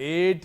8।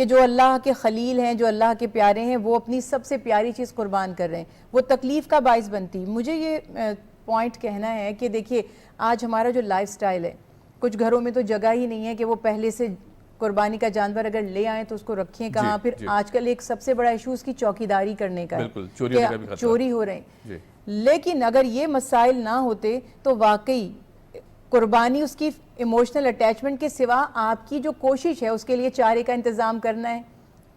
کہ جو اللہ کے خلیل ہیں, جو اللہ کے پیارے ہیں, وہ اپنی سب سے پیاری چیز قربان کر رہے ہیں, وہ تکلیف کا باعث بنتی. مجھے یہ پوائنٹ کہنا ہے کہ دیکھیے آج ہمارا جو لائف سٹائل ہے, کچھ گھروں میں تو جگہ ہی نہیں ہے کہ وہ پہلے سے قربانی کا جانور اگر لے آئیں تو اس کو رکھیں کہاں. پھر آج کل ایک سب سے بڑا ایشو اس کی چوکیداری کرنے کا ہے, چوری ہو رہے ہیں. لیکن اگر یہ مسائل نہ ہوتے تو واقعی قربانی اس کی ایموشنل اٹیچمنٹ کے سوا آپ کی جو کوشش ہے اس کے لیے چارے کا انتظام کرنا ہے,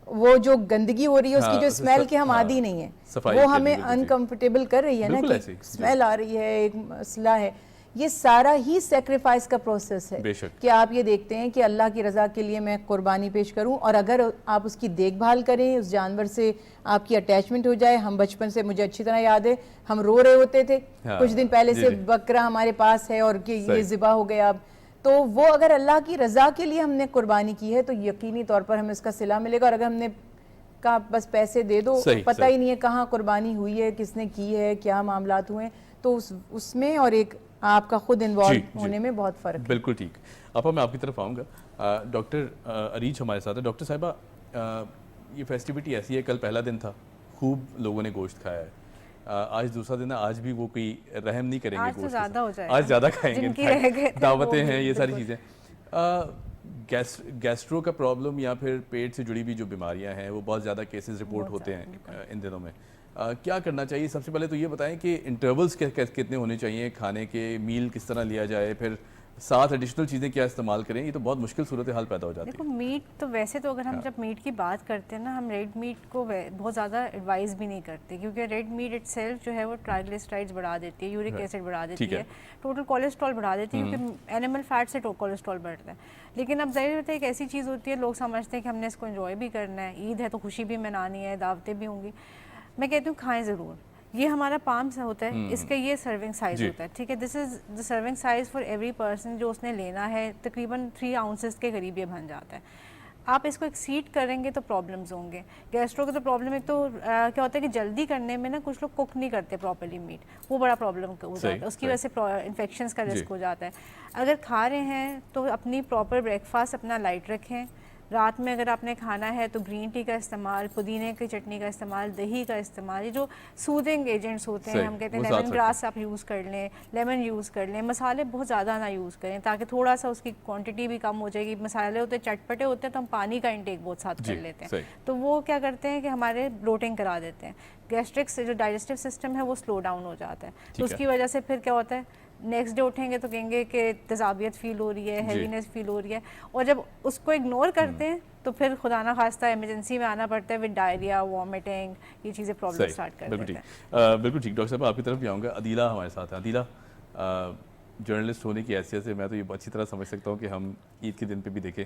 وہ جو گندگی ہو رہی ہے اس کی جو اسمیل کے ہم عادی نہیں ہیں, وہ ہمیں انکمفرٹیبل کر رہی ہے نا کہ اسمیل آ رہی ہے, ایک مسئلہ ہے. یہ سارا ہی سیکریفائس کا پروسیس ہے کہ آپ یہ دیکھتے ہیں کہ اللہ کی رضا کے لیے میں قربانی پیش کروں, اور اگر آپ اس کی دیکھ بھال کریں, اس جانور سے آپ کی اٹیچمنٹ ہو جائے. ہم بچپن سے, مجھے اچھی طرح یاد ہے, ہم رو رہے ہوتے تھے کچھ دن پہلے سے بکرا ہمارے پاس ہے اور کہ یہ ذبح ہو گیا اب, تو وہ اگر اللہ کی رضا کے لیے ہم نے قربانی کی ہے تو یقینی طور پر ہمیں اس کا صلہ ملے گا. اور اگر ہم نے کہا بس پیسے دے دو, پتہ ہی نہیں ہے کہاں قربانی ہوئی ہے, کس نے کی ہے, کیا معاملات ہوئے, تو اس میں اور ایک آپ کا خود انوالو ہونے میں بہت فرق ہے. بالکل ٹھیک. آپا میں آپ کی طرف آؤں گا. ڈاکٹر اریج ہمارے ساتھ ہے. ڈاکٹر صاحبہ, یہ فیسٹیوٹی ایسی ہے, کل پہلا دن تھا, خوب لوگوں نے گوشت کھایا ہے, آج دوسرا دن ہے, آج بھی وہ کوئی رحم نہیں کریں گے گوشت, آج زیادہ کھائیں گے, دعوتیں ہیں, یہ ساری چیزیں. گیسٹرو کا پرابلم یا پھر پیٹ سے جڑی ہوئی جو بیماریاں ہیں وہ بہت زیادہ کیسز رپورٹ ہوتے ہیں ان دنوں میں. کیا کرنا چاہیے؟ سب سے پہلے تو یہ بتائیں کہ انٹرولز کتنے ہونے چاہیے کھانے کے, میل کس طرح لیا جائے, پھر ساتھ ایڈیشنل چیزیں کیا استعمال کریں. یہ تو بہت مشکل صورتحال پیدا ہو جاتی ہے. دیکھو میٹ تو ویسے تو اگر ہم جب میٹ کی بات کرتے ہیں نا, ہم ریڈ میٹ کو بہت زیادہ ایڈوائز بھی نہیں کرتے, کیونکہ ریڈ میٹ اٹ سیلف جو ہے وہ ٹرائگلیسرائڈز بڑھا دیتی ہے, یورک ایسڈ بڑھا دیتی ہے, ٹوٹل کولیسٹرول بڑھا دیتی ہے, کیونکہ اینیمل فیٹ سے کولیسٹرول بڑھتا ہے. لیکن اب ظاہر ہوتا ہے ایک ایسی چیز ہوتی ہے, لوگ سمجھتے ہیں کہ ہم نے اس کو انجوائے بھی کرنا ہے, عید ہے تو خوشی بھی منانی ہے, دعوتیں بھی ہوں گی. میں کہتی ہوں کھائیں ضرور. یہ ہمارا پام سا ہوتا ہے, اس کا یہ سرونگ سائز ہوتا ہے, ٹھیک ہے. This is the serving size for every person جو اس نے لینا ہے, تقریباً 3 ounces کے قریب یہ بن جاتا ہے. آپ اس کو ایکسیڈ کریں گے تو پرابلمز ہوں گے. گیسٹرو کا تو پرابلم ایک تو کیا ہوتا ہے کہ جلدی کرنے میں نا کچھ لوگ کوک نہیں کرتے پراپرلی میٹ, وہ بڑا پرابلم ہو جاتا ہے, اس کی وجہ سے انفیکشنز کا رسک ہو جاتا ہے. اگر کھا رہے ہیں تو اپنی پراپر بریک فاسٹ اپنا لائٹ رکھیں. رات میں اگر آپ نے کھانا ہے تو گرین ٹی کا استعمال, پودینے کی چٹنی کا استعمال, دہی کا استعمال, یہ جو سودنگ ایجنٹس ہوتے ہیں, ہم کہتے ہیں لیمن گراس آپ یوز کر لیں, لیمن یوز کر لیں. مسالے بہت زیادہ نہ یوز کریں تاکہ تھوڑا سا اس کی کوانٹٹی بھی کم ہو جائے گی. مسالے ہوتے ہیں چٹپٹے ہوتے ہیں تو ہم پانی کا انٹیک بہت ساتھ کر لیتے ہیں, تو وہ کیا کرتے ہیں کہ ہمارے بلوٹنگ کرا دیتے ہیں. گیسٹرکس جو ڈائجسٹو سسٹم ہے وہ سلو ڈاؤن ہو جاتا ہے, تو اس کی وجہ سے پھر کیا ہوتا ہے, نیکسٹ ڈے اٹھیں گے تو کہیں گے کہ تذابیت فیل ہو رہی ہے, ہیوینس فیل ہو رہی ہے, اور جب اس کو اگنور کرتے ہیں تو پھر خدا نہ خواستہ ایمرجنسی میں آنا پڑتا ہے ود ڈائریا, وامٹنگ, یہ چیزیں پرابلم اسٹارٹ کر دیتے ہیں. بالکل ٹھیک. ڈاکٹر صاحب آپ کی طرف بھی آؤں گا. عدیلہ ہمارے ساتھ ہیں. عدیلہ, جرنلسٹ ہونے کی حیثیت سے میں تو یہ اچھی طرح سمجھ سکتا ہوں کہ ہم عید کے دن پہ بھی دیکھیں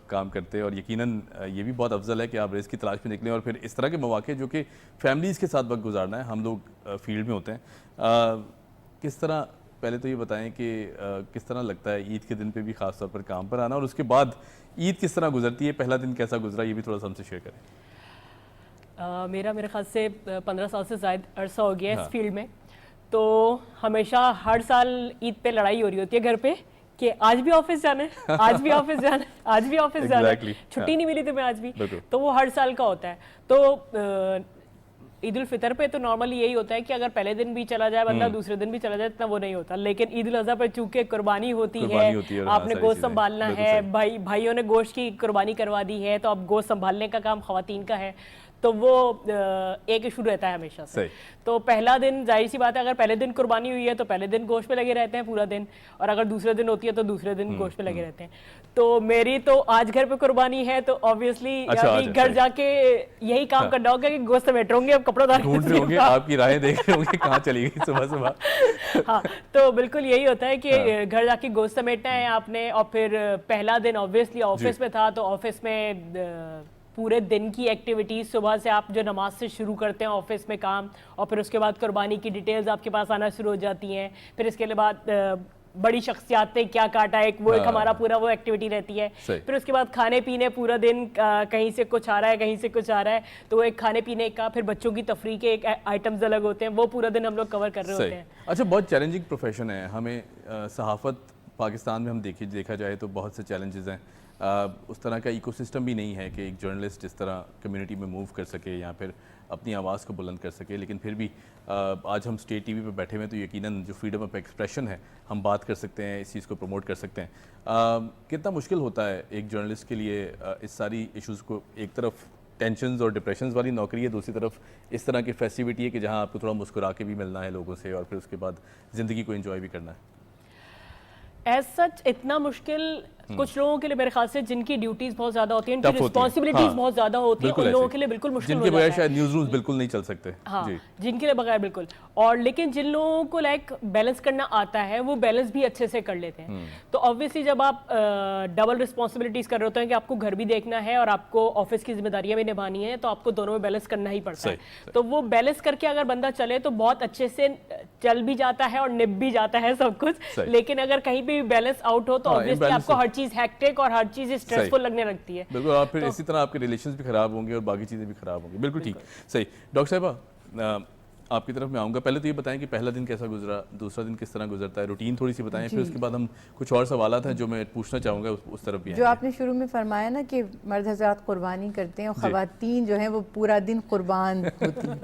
کام کرتے ہیں, اور یقیناً یہ بھی بہت افضل ہے کہ آپ رزق کی تلاش میں نکلیں, اور پھر اس طرح کے مواقع جو کہ فیملیز کے ساتھ وقت گزارنا ہے, ہم لوگ فیلڈ میں ہوتے ہیں, کس طرح, پہلے تو یہ بتائیں کہ کس طرح لگتا ہے عید کے دن پہ بھی خاص طور پر کام پر آنا, اور اس کے بعد عید کس طرح گزرتی ہے, پہلا دن کیسا گزرا, یہ بھی تھوڑا سا ہم سے شیئر کریں. میرے خیال سے 15 سال سے زائد عرصہ ہو گیا ہے اس فیلڈ میں, تو ہمیشہ ہر سال عید پہ لڑائی ہو رہی ہوتی ہے گھر پہ کہ آج بھی آفس جانا ہے, آج بھی آفس جانا ہے, آج بھی آفس جانا ہے, چھٹی نہیں ملی تمہیں آج بھی, تو وہ ہر سال کا ہوتا ہے. تو عید الفطر پہ تو نارملی یہی ہوتا ہے کہ اگر پہلے دن بھی چلا جائے بندہ دوسرے دن بھی چلا جائے اتنا وہ نہیں ہوتا, لیکن عید الاضحیٰ پہ چونکہ قربانی ہوتی ہے, آپ نے گوشت سنبھالنا ہے, بھائیوں نے گوشت کی قربانی کروا دی ہے تو اب گوشت سنبھالنے کا کام خواتین کا ہے, تو وہ ایک ایشو رہتا ہے ہمیشہ سے. تو پہلا دن ظاہر سی بات ہے, اگر پہلے دن قربانی ہوئی ہے تو پہلے دن گوشت پہ لگے رہتے ہیں پورا دن, اور اگر دوسرے دن ہوتی ہے تو دوسرے دن گوشت پہ لگے رہتے ہیں. تو میری تو آج گھر پہ قربانی ہے تو آبویسلی گھر جا کے یہی کام کرنا ہوگا کہ گوشت سمیٹ رہوں گے, اب کپڑوں ڈھونڈ رہے ہوں گے, آپ کی راہیں دیکھ رہے ہوں گے کہاں چلی گئی صبح صبح. ہاں, تو بالکل یہی ہوتا ہے کہ گھر جا کے گوشت سمیٹنا ہے آپ نے, اور پھر پہلا دن آبویسلی آفس میں تھا, تو آفس میں پورے دن کی ایکٹیویٹیز, صبح سے آپ جو نماز سے شروع کرتے ہیں آفس میں کام, اور پھر اس کے بعد قربانی کی ڈیٹیلز آپ کے پاس آنا شروع ہو جاتی ہیں, پھر اس کے بعد بڑی شخصیات نے کیا کاٹا ہے, وہ ایک ہمارا پورا وہ ایکٹیویٹی رہتی ہے. پھر اس کے بعد کھانے پینے, پورا دن کہیں سے کچھ آ رہا ہے, کہیں سے کچھ آ رہا ہے, تو وہ ایک کھانے پینے کا, پھر بچوں کی تفریح کے ایک آئٹمز الگ ہوتے ہیں, وہ پورا دن ہم لوگ کور کر رہے ہوتے ہیں. اچھا, بہت چیلنجنگ پروفیشن ہے, ہمیں صحافت پاکستان میں ہم دیکھا جائے تو بہت سے چیلنجز ہیں, اس طرح کا ایکو سسٹم بھی نہیں ہے کہ ایک جرنلسٹ اس طرح کمیونٹی میں موو کر سکے یا پھر اپنی آواز کو بلند کر سکے. لیکن پھر بھی آج ہم اسٹیٹ ٹی وی پہ بیٹھے ہوئے تو یقیناً جو فریڈم آف ایکسپریشن ہے ہم بات کر سکتے ہیں, اس چیز کو پروموٹ کر سکتے ہیں. کتنا مشکل ہوتا ہے ایک جرنلسٹ کے لیے اس ساری ایشوز کو, ایک طرف ٹینشنز اور ڈپریشنز والی نوکری ہے, دوسری طرف اس طرح کی فیسٹیوٹی ہے کہ جہاں آپ کو تھوڑا مسکرا کے بھی ملنا ہے لوگوں سے اور پھر اس کے بعد زندگی کو انجوائے بھی کرنا ہے. ایز سچ اتنا مشکل کچھ لوگوں کے لیے میرے خیال سے جن کی ڈیوٹیز بہت زیادہ ہوتی ہیں, ان کی رسپانسبلٹیز بہت زیادہ ہوتی ہیں, ان لوگوں کے لیے بالکل مشکل ہو جن کے جاتا بغیر ہے, شاید نیوز رومز بالکل نہیں چل سکتے. ہاں جن کے لیے بغیر بالکل. اور لیکن جن لوگوں کو لائک بیلنس کرنا آتا ہے وہ بیلنس بھی اچھے سے کر لیتے ہیں. تو آبویسلی جب آپ ڈبل رسپانسبلٹیز کر رہے ہوتے ہیں کہ آپ کو گھر بھی دیکھنا ہے اور آپ کو آفس کی ذمہ داریاں بھی نبھانی ہیں, تو آپ کو دونوں میں بیلنس کرنا ہی پڑتا ہے. تو وہ بیلنس کر کے اگر بندہ چلے تو بہت اچھے سے چل بھی جاتا ہے اور نب بھی جاتا ہے سب کچھ. لیکن اگر کہیں بھی بیلنس آؤٹ ہو تو آبویسلی آپ کو ہر چیز ہیکٹک اور ہر چیز اسٹریسفل لگنے لگتی ہے. بالکل, آپ پھر اسی طرح آپ کے ریلیشنز بھی خراب ہوں گے اور باقی چیزیں بھی خراب ہوں گی. بالکل ٹھیک, صحیح. ڈاکٹر صاحبہ آپ کی طرف میں آؤں گا, پہلے تو یہ بتائیں کہ پہلا دن کیسا گزرا, دوسرا دن کس طرح گزرتا ہے, روٹین تھوڑی سی بتائیں, پھر اس کے بعد ہم کچھ اور سوالات ہیں جو میں پوچھنا چاہوں گا اس طرف بھی. جو آپ نے شروع میں فرمایا نا کہ مرد حضرات قربانی کرتے ہیں اور خواتین جو ہیں وہ پورا دن قربان ہوتی ہیں,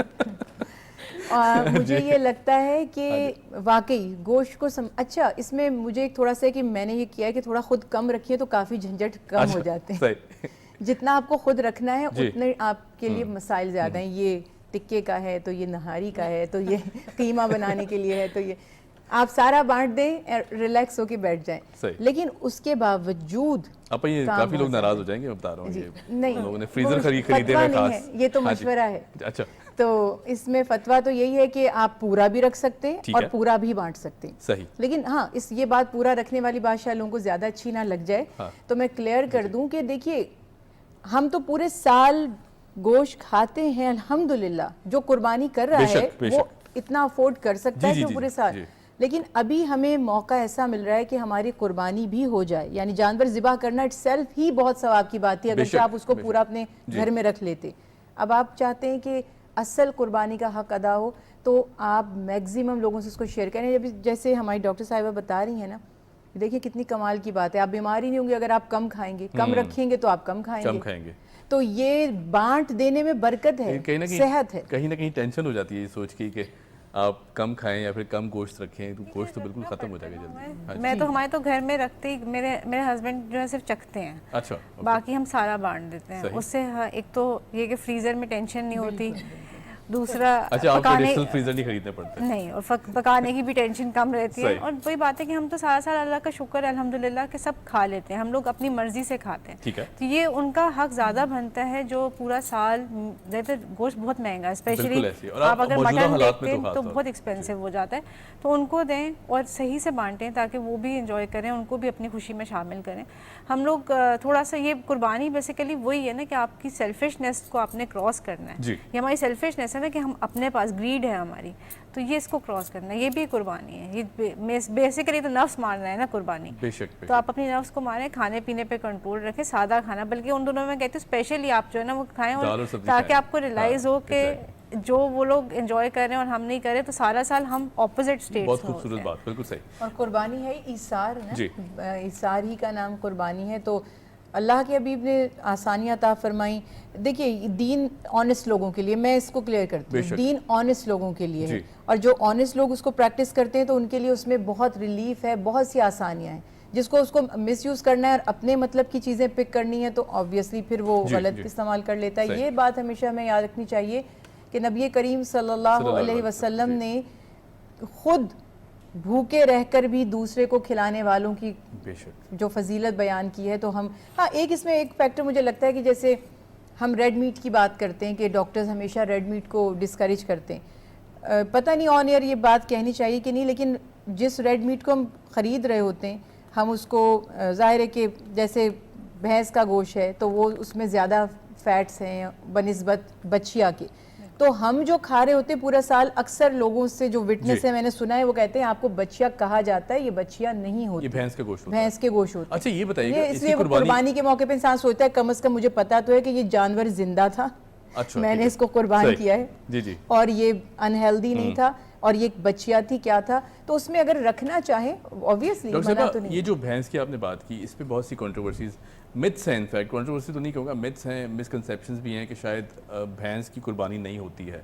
اور مجھے یہ لگتا ہے کہ واقعی گوشت کو اچھا اس میں مجھے ایک تھوڑا سا کہ میں نے یہ کیا ہے کہ تھوڑا خود کم رکھیے تو کافی جھنجھٹ کم ہو جاتے ہیں. جتنا آپ کو خود رکھنا ہے اتنے آپ کے لیے مسائل زیادہ ہیں. یہ ٹکے کا ہے تو یہ نہاری کا ہے تو یہ قیمہ بنانے کے لیے ہے تو یہ آپ سارا بانٹ دیں, ریلیکس ہو کے بیٹھ جائیں. لیکن اس کے باوجود کافی لوگ ناراض ہو جائیں گے, بتا رہا ہوں, نہیں لوگوں نے فریزر خریدے ہوئے خاص, یہ تو مشورہ ہے. اچھا, تو اس میں فتویٰ تو یہی ہے کہ آپ پورا بھی رکھ سکتے ہیں اور پورا بھی بانٹ سکتے ہیں. صحیح. لیکن ہاں یہ بات پورا رکھنے والی بات شاید لوگوں کو زیادہ اچھی نہ لگ جائے تو میں کلیئر کر دوں کہ دیکھیے ہم تو پورے سال گوشت کھاتے ہیں الحمدللہ. جو قربانی کر رہا ہے وہ اتنا افورڈ کر سکتا ہے کہ پورے سال, لیکن ابھی ہمیں موقع ایسا مل رہا ہے کہ ہماری قربانی بھی ہو جائے. یعنی جانور ذبح کرنا اٹ سیلف ہی بہت ثواب کی بات تھی اگر آپ اس کو پورا اپنے گھر میں رکھ لیتے. اب آپ چاہتے ہیں کہ اصل قربانی کا حق ادا ہو تو آپ میگزیمم لوگوں سے اس کو شیئر کریں. جیسے ہماری ڈاکٹر صاحبہ بتا رہی ہیں نا, دیکھیے کتنی کمال کی بات ہے, آپ بیمار ہی نہیں ہوں گے اگر آپ کم کھائیں گے, کم رکھیں گے تو آپ کم کھائیں گے. تو یہ بانٹ دینے میں برکت ہے, صحت ہے. کہیں نہ کہیں ٹینشن ہو جاتی ہے یہ سوچ کے کہ آپ کم کھائیں یا پھر کم گوشت رکھیں تو گوشت تو بالکل ختم ہو جائے گا جلدی. میں تو ہمارے تو گھر میں رکھتے ہی, میرے ہسبینڈ جو ہے صرف چکھتے ہیں. اچھا, باقی ہم سارا بانٹ دیتے ہیں. اس سے ایک تو یہ کہ فریزر میں ٹینشن نہیں ہوتی, دوسرا فریزر نہیں خریدنے پڑتے نہیں, اور پکانے کی بھی ٹینشن کم رہتی ہے. اور وہی بات ہے کہ ہم تو سارا سال اللہ کا شکر ہے الحمدللہ کہ سب کھا لیتے ہیں, ہم لوگ اپنی مرضی سے کھاتے ہیں. تو یہ ان کا حق زیادہ بنتا ہے جو پورا سال گوشت بہت مہنگا ہے, اسپیشلی آپ اگر مٹن دیکھتے ہیں تو بہت ایکسپینسو ہو جاتا ہے. تو ان کو دیں اور صحیح سے بانٹیں تاکہ وہ بھی انجوائے کریں, ان کو بھی اپنی خوشی میں شامل کریں. ہم لوگ تھوڑا سا یہ قربانی بیسیکلی وہی ہے نا کہ آپ کی سیلفشنس کو آپ نے کراس کرنا ہے. یہ ہماری سیلفشنس ہے نا کہ ہم اپنے پاس گریڈ ہے ہماری, تو یہ اس کو کراس کرنا ہے, یہ بھی قربانی ہے. یہ بیسیکلی تو نفس مارنا ہے نا قربانی. تو آپ اپنی نفس کو ماریں, کھانے پینے پہ کنٹرول رکھیں, سادہ کھانا, بلکہ ان دونوں میں کہتے ہیں اسپیشلی آپ جو ہے نا وہ کھائیں, اور تاکہ آپ کو ریلائز ہو کہ جو وہ لوگ انجوائے کر رہے ہیں اور ہم نہیں کر رہے تو سارا سال ہم اپوزٹ سٹیٹس. بہت خوبصورت بات, بالکل صحیح. اور قربانی ہے ایثار نا, ایثار ہی کا نام قربانی ہے. تو اللہ کے حبیب نے آسانیاں عطا فرمائیں. دیکھیے دین آنیسٹ لوگوں کے لیے, میں اس کو کلیئر کرتی ہوں, دین آنیسٹ لوگوں کے لیے ہے, اور جو آنیسٹ لوگ اس کو پریکٹس کرتے ہیں تو ان کے لیے اس میں بہت ریلیف ہے, بہت سی آسانیاں ہیں. جس کو اس کو مس یوز کرنا ہے اور اپنے مطلب کی چیزیں پک کرنی ہے تو آبویسلی پھر وہ غلط استعمال کر لیتا ہے. یہ بات ہمیشہ ہمیں یاد رکھنی چاہیے کہ نبی کریم صلی اللہ علیہ وسلم نے خود بھوکے رہ کر بھی دوسرے کو کھلانے والوں کی جو فضیلت بیان کی ہے. تو ہم ایک اس میں ایک فیکٹر مجھے لگتا ہے کہ جیسے ہم ریڈ میٹ کی بات کرتے ہیں کہ ڈاکٹرز ہمیشہ ریڈ میٹ کو ڈسکریج کرتے ہیں. پتہ نہیں آن ایئر یہ بات کہنی چاہیے کہ نہیں, لیکن جس ریڈ میٹ کو ہم خرید رہے ہوتے ہیں ہم اس کو ظاہر ہے کہ جیسے بھینس کا گوشت ہے تو وہ اس میں زیادہ فیٹس ہیں بنسبت بچیا کے, تو ہم جو کھا رہے ہوتے پورا سال, اکثر لوگوں سے جو وٹنس ہے میں نے سنا ہے وہ کہتے ہیں آپ کو بچیا کہا جاتا ہے, یہ بچیا نہیں ہوتی, یہ بھینس کے گوشت بھینس کے گوشت ہوتا ہے. اچھا یہ بتائیے, اس لیے قربانی کے موقع پہ انسان سوچتا ہے کم از کم مجھے پتا تو ہے کہ یہ جانور زندہ تھا, میں نے اس کو قربان کیا ہے, اور یہ انہیلدی نہیں تھا. اور یہ ایک بچیا تھی کیا تھا، تو اس میں اگر رکھنا چاہیں obviously منع تو نہیں. یہ جو بھینس کی آپ نے بات کی اس پہ بہت سی کنٹروورسیز متس ہیں، انفیکٹ کنٹروورسی تو نہیں کہوں گا، متس ہیں، مسکنسیپشنز بھی ہیں کہ شاید بھینس کی قربانی نہیں ہوتی ہے،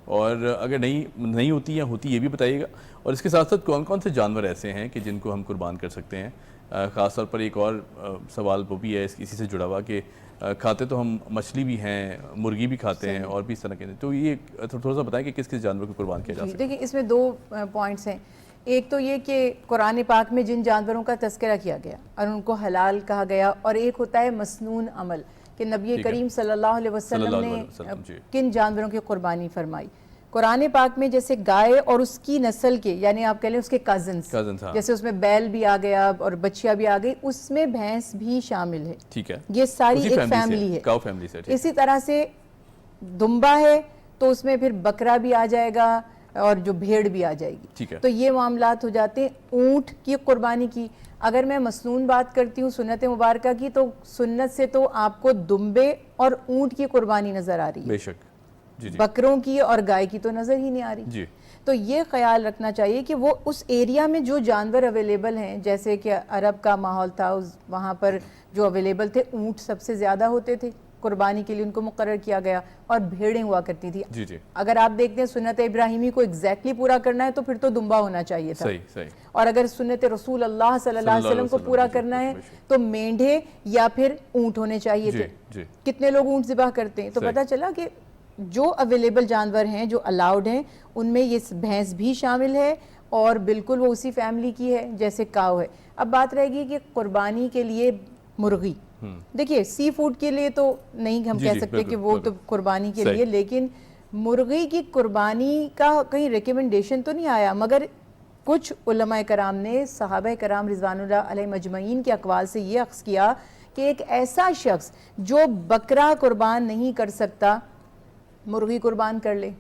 اور اگر نہیں ہوتی یا ہوتی یہ بھی بتائیے گا. اور اس کے ساتھ ساتھ کون کون سے جانور ایسے ہیں کہ جن کو ہم قربان کر سکتے ہیں؟ خاص طور پر ایک اور سوال وہ بھی ہے اسی سے جڑا ہوا کہ کھاتے تو ہم مچھلی بھی ہیں، مرغی بھی کھاتے ہیں اور بھی اس طرح کے، تو یہ تھوڑا سا بتائیں کہ کس کس جانور کو قربان کیا جا سکتا ہے؟ دیکھیں اس میں 2 پوائنٹس ہیں. ایک تو یہ کہ قرآن پاک میں جن جانوروں کا تذکرہ کیا گیا اور ان کو حلال کہا گیا، اور ایک ہوتا ہے مسنون عمل کہ نبی کریم صلی اللہ علیہ وسلم نے کن جانوروں کی قربانی فرمائی. قرآن پاک میں جیسے گائے اور اس کی نسل کے، یعنی آپ کہہ لیں اس کے کزنز، جیسے اس میں بیل بھی آ گیا اور بچیا بھی آ گئی، اس میں بھینس بھی شامل ہے. ٹھیک ہے، یہ ساری ایک فیملی ہے، کاؤ فیملی سے. اسی طرح سے دمبا ہے تو اس میں پھر بکرا بھی آ جائے گا اور جو بھیڑ بھی آ جائے گی. تو یہ معاملات ہو جاتے ہیں. اونٹ کی قربانی کی اگر میں مسنون بات کرتی ہوں سنت مبارکہ کی، تو سنت سے تو آپ کو دمبے اور اونٹ کی قربانی نظر آ رہی ہے، بے شک، بکروں کی اور گائے کی تو نظر ہی نہیں آ رہی. تو یہ خیال رکھنا چاہیے کہ وہ اس ایریا میں جو جانور اویلیبل ہیں، جیسے کہ عرب کا ماحول تھا، وہاں پر جو اویلیبل تھے اونٹ سب سے زیادہ ہوتے تھے، قربانی کے لیے ان کو مقرر کیا گیا، اور بھیڑیں ہوا کرتی تھی. اگر آپ دیکھتے ہیں سنت ابراہیمی کو ایگزیکٹلی پورا کرنا ہے تو پھر تو دمبا ہونا چاہیے تھا، اور اگر سنت رسول اللہ صلی اللہ علیہ وسلم کو پورا کرنا ہے تو مینڈھے یا پھر اونٹ ہونے چاہیے تھے. کتنے لوگ اونٹ ذبح کرتے ہیں؟ تو پتہ چلا کہ جو اویلیبل جانور ہیں جو الاؤڈ ہیں ان میں یہ بھینس بھی شامل ہے، اور بالکل وہ اسی فیملی کی ہے جیسے کاؤ ہے. اب بات رہے گی کہ قربانی کے لیے مرغی، دیکھیے سی فوڈ کے لیے تو نہیں ہم کہہ سکتے کہ وہ تو قربانی کے لیے، لیکن مرغی کی قربانی کا کہیں ریکمنڈیشن تو نہیں آیا، مگر کچھ علماء کرام نے صحابہ کرام رضوان اللہ علیہ مجمعین کے اقوال سے یہ اخذ کیا کہ ایک ایسا شخص جو بکرا قربان نہیں کر سکتا مرغی قربان کر لے.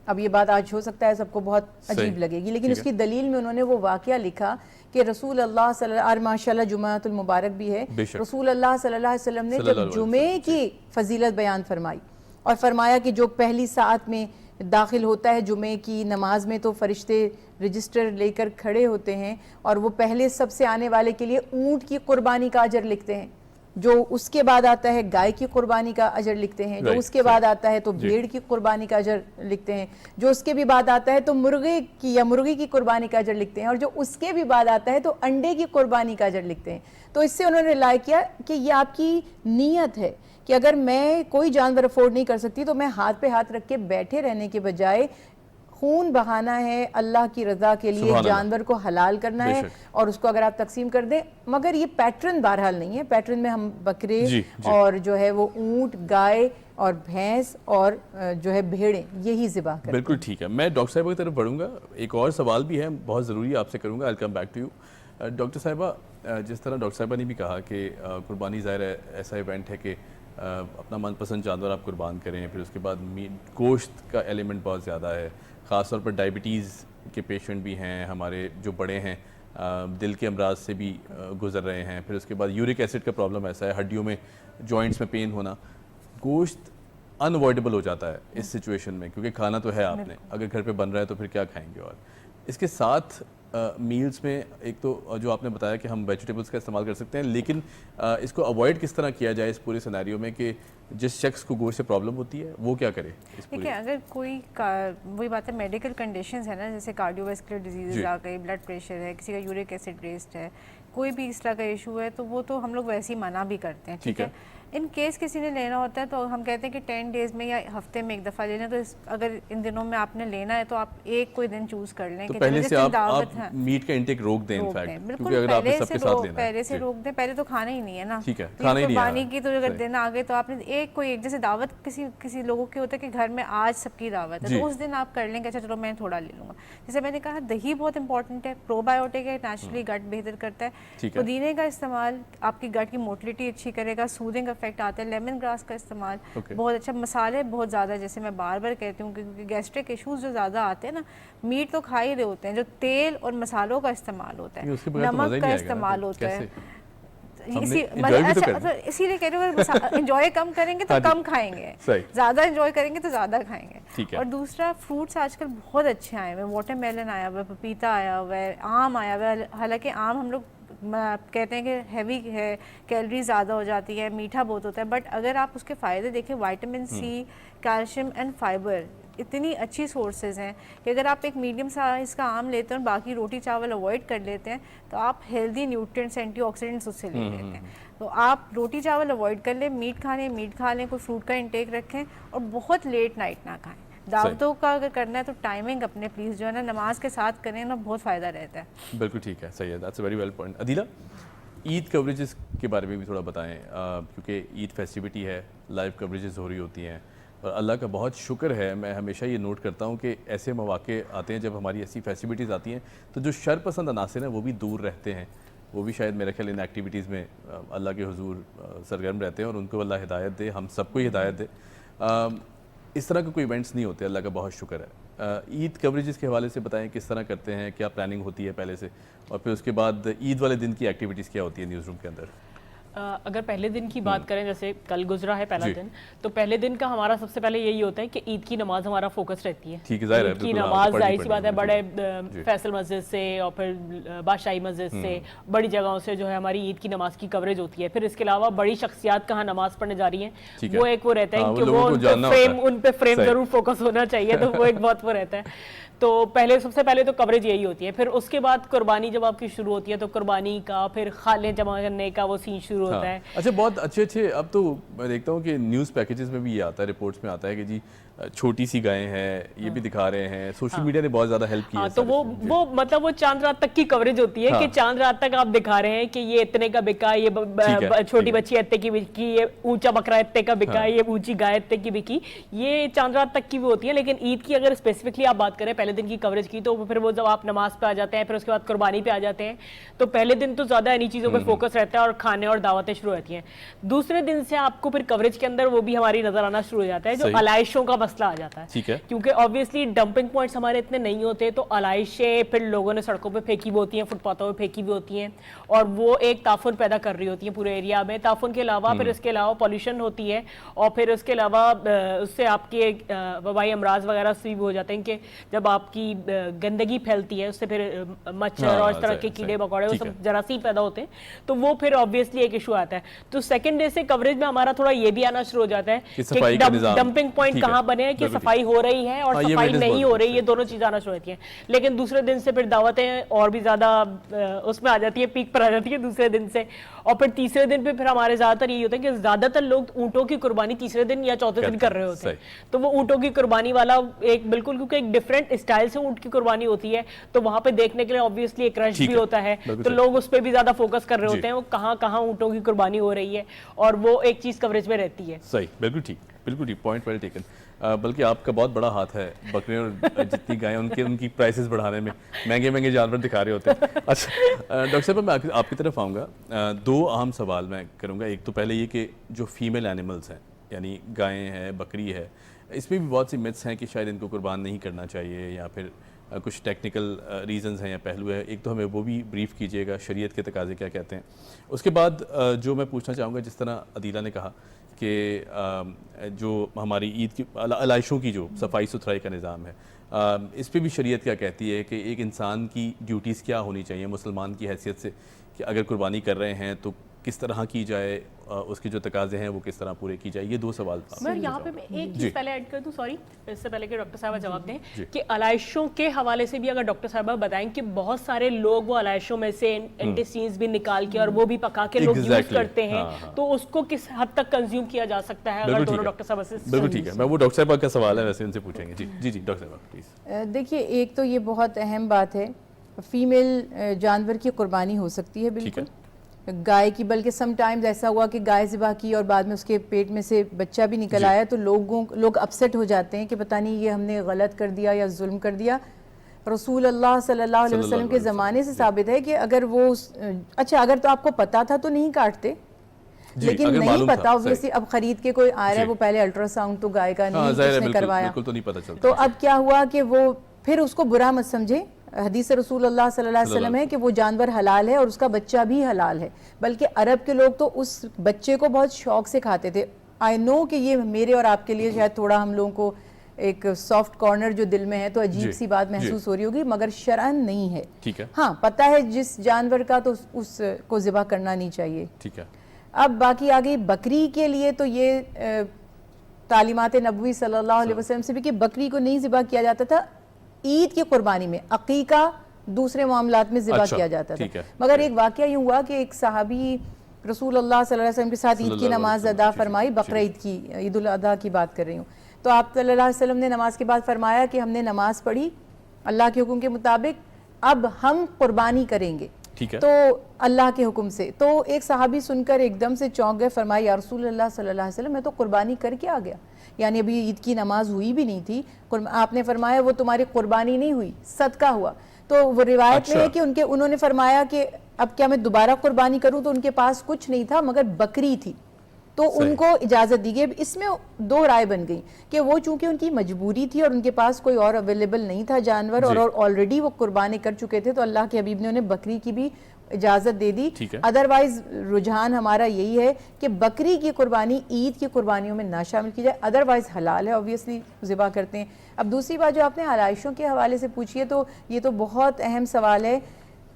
اب یہ بات آج ہو سکتا ہے سب کو بہت عجیب لگے گی، لیکن اس کی دلیل میں انہوں نے وہ واقعہ لکھا کہ رسول اللہ صلی اللہ علیہ وسلم، ماشاءاللہ جمعۃ المبارک بھی ہے، رسول اللہ صلی اللہ علیہ وسلم نے جب جمعے کی فضیلت بیان فرمائی اور فرمایا کہ جو پہلی ساعت میں داخل ہوتا ہے جمعے کی نماز میں تو فرشتے رجسٹر لے کر کھڑے ہوتے ہیں، اور وہ پہلے سب سے آنے والے کے لیے اونٹ کی قربانی کا اجر لکھتے ہیں، جو اس کے بعد آتا ہے گائے کی قربانی کا اجر لکھتے ہیں، جو اس کے بعد آتا ہے تو بھیڑ کی قربانی کا اجر لکھتے ہیں، جو اس کے بھی بعد آتا ہے تو مرغے کی یا مرغی کی قربانی کا اجر لکھتے ہیں، اور جو اس کے بھی بعد آتا ہے تو انڈے کی قربانی کا اجر لکھتے ہیں. تو اس سے انہوں نے لائق کیا کہ یہ آپ کی نیت ہے کہ اگر میں کوئی جانور افورڈ نہیں کر سکتی تو میں ہاتھ پہ ہاتھ رکھ کے بیٹھے رہنے کے بجائے خون بہانا ہے، اللہ کی رضا کے لیے جانور کو حلال کرنا ہے، اور اس کو اگر آپ تقسیم کر دیں. مگر یہ پیٹرن بہرحال نہیں ہے، پیٹرن میں ہم بکرے اور جو ہے وہ اونٹ، گائے اور بھینس اور جو ہے بھیڑیں یہی ذبح کرتے ہیں. بالکل ٹھیک ہے. میں ڈاکٹر صاحبہ کی طرف بڑھوں گا، ایک اور سوال بھی ہے بہت ضروری آپ سے کروں گا. I'll come back to you. Doctor صاحبہ، جس طرح ڈاکٹر صاحبہ نے بھی کہا کہ قربانی ظاہر ہے ایسا ایونٹ ہے کہ اپنا من پسند جانور آپ قربان کریں، پھر اس کے بعد گوشت کا ایلیمنٹ بہت زیادہ ہے، خاص طور پر ڈائبٹیز کے پیشنٹ بھی ہیں ہمارے جو بڑے ہیں، دل کے امراض سے بھی گزر رہے ہیں، پھر اس کے بعد یورک ایسڈ کا پرابلم ایسا ہے، ہڈیوں میں جوائنٹس میں پین ہونا. گوشت انوائڈیبل ہو جاتا ہے اس سچویشن میں، کیونکہ کھانا تو ہے آپ نے، اگر گھر پہ بن رہا ہے تو پھر کیا کھائیں گے. اور اس کے ساتھ میلز میں ایک تو جو آپ نے بتایا کہ ہم ویجیٹیبلز کا استعمال کر سکتے ہیں، لیکن اس کو اوائڈ کس طرح کیا جائے اس پورے سیناریو میں کہ جس شخص کو گوشت سے پرابلم ہوتی ہے وہ کیا کرے؟ دیکھیں اگر کوئی وہی بات ہے میڈیکل کنڈیشنز ہے نا، جیسے کارڈیو ویسکولر ڈیزیزز آ گئی، بلڈ پریشر ہے، کسی کا یورک ایسڈ ریسڈ ہے، کوئی بھی اس طرح کا ایشو ہے تو وہ تو ہم لوگ ویسے ہی منع بھی کرتے ہیں. ٹھیک ہے، ان کیس کسی نے لینا ہوتا ہے تو ہم کہتے ہیں کہ 10 ڈیز میں یا ہفتے میں ایک دفعہ لینا. تو اگر ان دنوں میں آپ نے لینا ہے تو آپ ایک کوئی دن چوز کر لیں کہ پہلے سے آپ میٹ کا انٹیک روک دیں. بالکل پہلے سے روک دیں، پہلے تو کھانا ہی نہیں ہے نا. قربانی کی تو اگر دن آ گئے تو آپ نے ایک جیسے دعوت کسی لوگوں کی ہوتا ہے کہ گھر میں آج سب کی دعوت ہے تو اس دن آپ کر لیں کہ اچھا چلو میں تھوڑا لے لوں گا. جیسے میں نے کہا دہی بہت امپورٹنٹ ہے، پرو بایوٹک ہے، نیچرلی گٹ بہتر کرتا ہے. پودینے کا استعمال آپ کی گٹ کی موٹیلٹی اچھی کرے گا، سودنگ افیکٹ آتا ہے. لیمن گراس کا استعمال بہت اچھا. مسالے بہت زیادہ، جیسے میں بار بار کہتی ہوں کیونکہ گیسٹرک ایشوز جو زیادہ آتے ہیں نا، میٹ تو کھا ہی رہے ہوتے ہیں، جو تیل اور مسالوں کا استعمال ہوتا ہے، نمک کا استعمال ہوتا ہے. اسی لیے کہہ رہے ہو انجوائے کم کریں گے تو کم کھائیں گے, زیادہ انجوائے کریں گے تو زیادہ کھائیں گے. اور دوسرا فروٹس آج کل بہت اچھے آئے ہوئے ہیں, واٹر میلن آیا ہوا ہے, پپیتا آیا ہوا ہے, آم آیا ہوا ہے. حالانکہ آم ہم لوگ کہتے ہیں کہ ہیوی ہے, کیلری زیادہ ہو جاتی ہے, میٹھا بہت ہوتا ہے, بٹ اگر آپ اس کے فائدے دیکھیں, vitamin C, calcium and fibre اتنی اچھی سورسز ہیں کہ اگر آپ ایک میڈیم سائز کا آم لیتے ہیں اور باقی روٹی چاول اوائڈ کر لیتے ہیں تو آپ ہیلدی نیوٹرینٹس, اینٹی آکسیڈنٹس اس سے لے لیتے ہیں. تو آپ روٹی چاول اوائڈ کر لیں, میٹ کھا لیں, کوئی فروٹ کا انٹیک رکھیں, اور بہت لیٹ نائٹ نہ کھائیں. دعوتوں کا اگر کرنا ہے تو ٹائمنگ اپنے پلیز جو ہے نا نماز کے ساتھ کریں نا, بہت فائدہ رہتا ہے. بالکل ٹھیک ہے, صحیح ہے, that's a very well point. Adeela, Eid coverages کے بارے میں بھی تھوڑا بتائیں, کیونکہ عید فیسٹیوٹی ہے, لائیو کوریجز ہو رہی ہوتی ہیں, اور اللہ کا بہت شکر ہے, میں ہمیشہ یہ نوٹ کرتا ہوں کہ ایسے مواقع آتے ہیں جب ہماری ایسی فیسٹیوٹیز آتی ہیں تو جو شر پسند عناصر ہیں وہ بھی دور رہتے ہیں, وہ بھی شاید میرا خیال ان ایکٹیویٹیز میں اللہ کے حضور سرگرم رہتے ہیں, اور ان کو اللہ ہدایت دے, ہم سب کو ہی ہدایت دے. اس طرح کے کوئی ایونٹس نہیں ہوتے, اللہ کا بہت شکر ہے. عید کوریجز کے حوالے سے بتائیں, کس طرح کرتے ہیں, کیا پلاننگ ہوتی ہے پہلے سے, اور پھر اس کے بعد عید والے دن کی ایکٹیویٹیز کیا ہوتی ہے نیوز روم کے اندر؟ اگر پہلے دن کی بات کریں, جیسے کل گزرا ہے پہلا دن, تو پہلے دن کا ہمارا سب سے پہلے یہی ہوتا ہے کہ عید کی نماز ہمارا فوکس رہتی ہے. عید کی نماز ظاہر سی بات ہے بڑے فیصل مسجد سے اور پھر بادشاہی مسجد سے بڑی جگہوں سے جو ہے ہماری عید کی نماز کی کوریج ہوتی ہے. پھر اس کے علاوہ بڑی شخصیات کہاں نماز پڑھنے جا رہی ہیں, وہ ایک وہ رہتا ہے کہ وہ ان پہ فریم ضرور فوکس ہونا چاہیے, تو وہ ایک بہت وہ رہتا ہے. تو سب سے پہلے تو کوریج یہی ہوتی ہے. پھر اس کے بعد قربانی جب آپ کی شروع ہوتی ہے تو قربانی کا, پھر کھالیں جمع کرنے کا وہ سین شروع ہوتا ہے. اچھا, بہت اچھے, اب تو میں دیکھتا ہوں کہ نیوز پیکیجز میں بھی یہ آتا ہے, رپورٹس میں آتا ہے کہ جی چھوٹی سی گائیں ہیں, یہ بھی دکھا رہے ہیں. سوشل میڈیا نے بہت زیادہ ہیلپ کی ہے. تو وہ مطلب وہ چاند رات تک کی کوریج ہوتی ہے کہ چاند رات تک آپ دکھا رہے ہیں کہ یہ اتنے کا بکا, یہ چھوٹی بچی اتنے کی بکی, یہ اونچا بکرا اتنے کا بکا, یہ اونچی گائے اتنے کی بکی. یہ چاند رات تک کی بھی ہوتی ہے. لیکن عید کی اگر اسپیسیفکلی آپ بات کریں پہلے دن کی کوریج کی, تو پھر وہ جب آپ نماز پہ آ جاتے ہیں, پھر اس کے بعد قربانی پہ آ جاتے ہیں, تو پہلے دن تو زیادہ انہی چیزوں پہ فوکس رہتا ہے اور کھانے اور دعوتیں شروع ہوتی ہیں. دوسرے دن سے آپ کو پھر کوریج کے اندر وہ بھی ہماری نظر آنا شروع ہو جاتا ہے, جو علائشوں کا مسئلہ آ جاتا ہے. کیونکہ آبویسلی ڈمپنگ پوائنٹس ہمارے اتنے نہیں ہوتے, تو علائشیں پھر لوگوں نے سڑکوں پہ پھینکی بھی ہوتی ہیں, فٹ پاتھوں پہ پھینکی بھی ہوتی ہیں, اور وہ ایک تعفن پیدا کر رہی ہوتی ہیں پورے ایریا میں. تعفن کے علاوہ پھر اس کے علاوہ پولیوشن ہوتی ہے, اور پھر اس کے علاوہ اس سے آپ کے وبائی امراض وغیرہ سے بھی ہو جاتے ہیں کہ جب آپ کی گندگی پھیلتی ہے اس سے پھر مچھر اور اس طرح کے کیڑے مکوڑے وہ سب جراثیم پیدا ہوتے ہیں, تو وہ پھر آبویسلی ایک ایشو آتا ہے. تو سیکنڈ ڈے سے کوریج میں ہمارا تھوڑا یہ بھی آنا شروع ہو جاتا ہے کہ ڈمپنگ پوائنٹ کہاں بنے ہیں, کہ صفائی ہو رہی ہے اور صفائی نہیں ہو رہی, یہ دونوں چیزیں آنا شروع ہوتی ہیں. لیکن دوسرے دن سے پھر دعوتیں اور بھی زیادہ اس میں آ جاتی ہیں, پیک پر آ جاتی ہیں دوسرے دن سے. اور پھر تیسرے دن پہ پھر ہمارے زیادہ تر یہی ہوتا ہے کہ زیادہ تر لوگ اونٹوں کی قربانی تیسرے دن یا چوتھے دن کر رہے ہوتے ہیں. تو وہ اونٹوں کی قربانی والا ایک بالکل, کیونکہ ایک ڈفرینٹ اسٹائل سے اونٹ کی قربانی ہوتی ہے, تو وہاں پہ دیکھنے کے لیے آبویسلی ایک رش بھی ہوتا ہے, تو لوگ اس پہ بھی زیادہ فوکس کر رہے ہوتے ہیں, وہ کہاں کہاں اونٹوں کی قربانی ہو رہی ہے, اور وہ ایک چیز کوریج میں رہتی ہے. صحیح, بالکل ٹھیک, بالکل ٹھیک, پوائنٹ ویل ٹیکن. بلکہ آپ کا بہت بڑا ہاتھ ہے بکرے اور جتنی گائیں ان کی پرائسز بڑھانے میں, مہنگے جانور دکھا رہے ہوتے ہیں. اچھا ڈاکٹر صاحب, میں آپ کی طرف آؤں گا. دو اہم سوال میں کروں گا. ایک تو پہلے یہ کہ جو فیمیل اینیملز ہیں, یعنی گائیں ہیں, بکری ہے, اس میں بھی بہت سی متس ہیں کہ شاید ان کو قربان نہیں کرنا چاہیے, یا پھر کچھ ٹیکنیکل ریزنز ہیں یا پہلو ہے. ایک تو ہمیں وہ بھی بریف کیجیے گا, شریعت کے تقاضے کیا کہتے ہیں. اس کے بعد جو میں پوچھنا چاہوں گا, جس طرح عدیلہ نے کہا کہ جو ہماری عید کی علائشوں کی جو صفائی ستھرائی کا نظام ہے, اس پہ بھی شریعت کیا کہتی ہے کہ ایک انسان کی ڈیوٹیز کیا ہونی چاہیے مسلمان کی حیثیت سے, کہ اگر قربانی کر رہے ہیں تو کس طرح کی جائے, اس کے جو تقاضے ہیں وہ کس طرح پورے کی جائے. یہ دو سوال تھا. میں یہاں پہ ایک چیز پہلے ایڈ کر دوں, سوری, اس سے پہلے کہ ڈاکٹر صاحبہ جواب دیں, کہ علائشوں کے حوالے سے بھی اگر ڈاکٹر صاحبہ بتائیں کہ بہت سارے لوگ وہ علائشوں میں سے انٹسٹینز بھی نکال کے اور وہ بھی پکا کے لوگ یوز کرتے ہیں, تو اس کو کس حد تک کنزیوم کیا جا سکتا ہے اگر دونوں ڈاکٹر صاحبہ سے. بالکل ٹھیک ہے, میں وہ ڈاکٹر صاحبہ کا سوال ہے ویسے ان سے پوچھیں گے. جی جی ڈاکٹر صاحبہ پلیز. دیکھیے, ایک تو یہ بہت اہم بات ہے, فیمیل جانور کی قربانی ہو سکتی ہے بالکل گائے کی, بلکہ سم ٹائمز ایسا ہوا کہ گائے ذبح کی اور بعد میں اس کے پیٹ میں سے بچہ بھی نکل آیا, تو لوگ اپسیٹ ہو جاتے ہیں کہ پتہ نہیں یہ ہم نے غلط کر دیا یا ظلم کر دیا. رسول اللہ صلی اللہ علیہ وسلم کے زمانے سے ثابت ہے کہ اگر وہ اچھا اگر تو آپ کو پتا تھا تو نہیں کاٹتے, لیکن نہیں پتا obviously اب خرید کے کوئی آ رہا ہے, وہ پہلے الٹرا ساؤنڈ تو گائے کا نہیں اس نے کروایا, تو اب کیا ہوا کہ وہ پھر اس کو برا مت سمجھے, حدیث رسول اللہ صلی اللہ علیہ وسلم ہے کہ وہ جانور حلال ہے اور اس کا بچہ بھی حلال ہے، بلکہ عرب کے لوگ تو اس بچے کو بہت شوق سے کھاتے تھے. آئی نو کہ یہ میرے اور آپ کے لیے شاید تھوڑا ہم لوگوں کو ایک سافٹ کارنر جو دل میں ہے تو عجیب سی بات محسوس ہو رہی ہوگی، مگر شرعن نہیں ہے. ہاں پتہ ہے جس جانور کا تو اس کو ذبح کرنا نہیں چاہیے. ٹھیک ہے. اب باقی آگئی بکری کے لیے تو یہ تعلیمات نبوی صلی اللہ علیہ وسلم سے بھی کہ بکری کو نہیں ذبح کیا جاتا تھا عید کی قربانی میں، عقیقہ دوسرے معاملات میں ذبح کیا جاتا تھا. مگر ایک واقعہ یوں ہوا کہ ایک صحابی رسول اللہ صلی اللہ علیہ وسلم کے ساتھ عید کی نماز ادا فرمائی، بقرہ عید کی، عید الاضحیٰ کی بات کر رہی ہوں. تو آپ صلی اللہ علیہ وسلم نے نماز کے بعد فرمایا کہ ہم نے نماز پڑھی اللہ کے حکم کے مطابق، اب ہم قربانی کریں گے تو اللہ کے حکم سے. تو ایک صحابی سن کر ایک دم سے چونک گئے، فرمایا یا رسول اللہ صلی اللہ علیہ وسلم میں تو قربانی کر کے آ گیا، یعنی ابھی عید کی نماز ہوئی بھی نہیں تھی، آپ نے فرمایا وہ تمہاری قربانی نہیں ہوئی، صدقہ ہوا. تو وہ روایت میں ہے کہ انہوں نے فرمایا کہ اب کیا میں دوبارہ قربانی کروں، تو ان کے پاس کچھ نہیں تھا مگر بکری تھی، تو ان کو اجازت دی گئی. اس میں دو رائے بن گئی کہ وہ چونکہ ان کی مجبوری تھی اور ان کے پاس کوئی اور اویلیبل نہیں تھا جانور اور آلریڈی وہ قربانی کر چکے تھے، تو اللہ کے حبیب نے انہیں بکری کی بھی اجازت دے دی. ادروائز رجحان ہمارا یہی ہے کہ بکری کی قربانی عید کی قربانیوں میں نہ شامل کی جائے، ادروائز حلال ہے، اوبویسلی ذبح کرتے ہیں. اب دوسری بات جو آپ نے علائشوں کے حوالے سے پوچھی ہے تو یہ تو بہت اہم سوال ہے.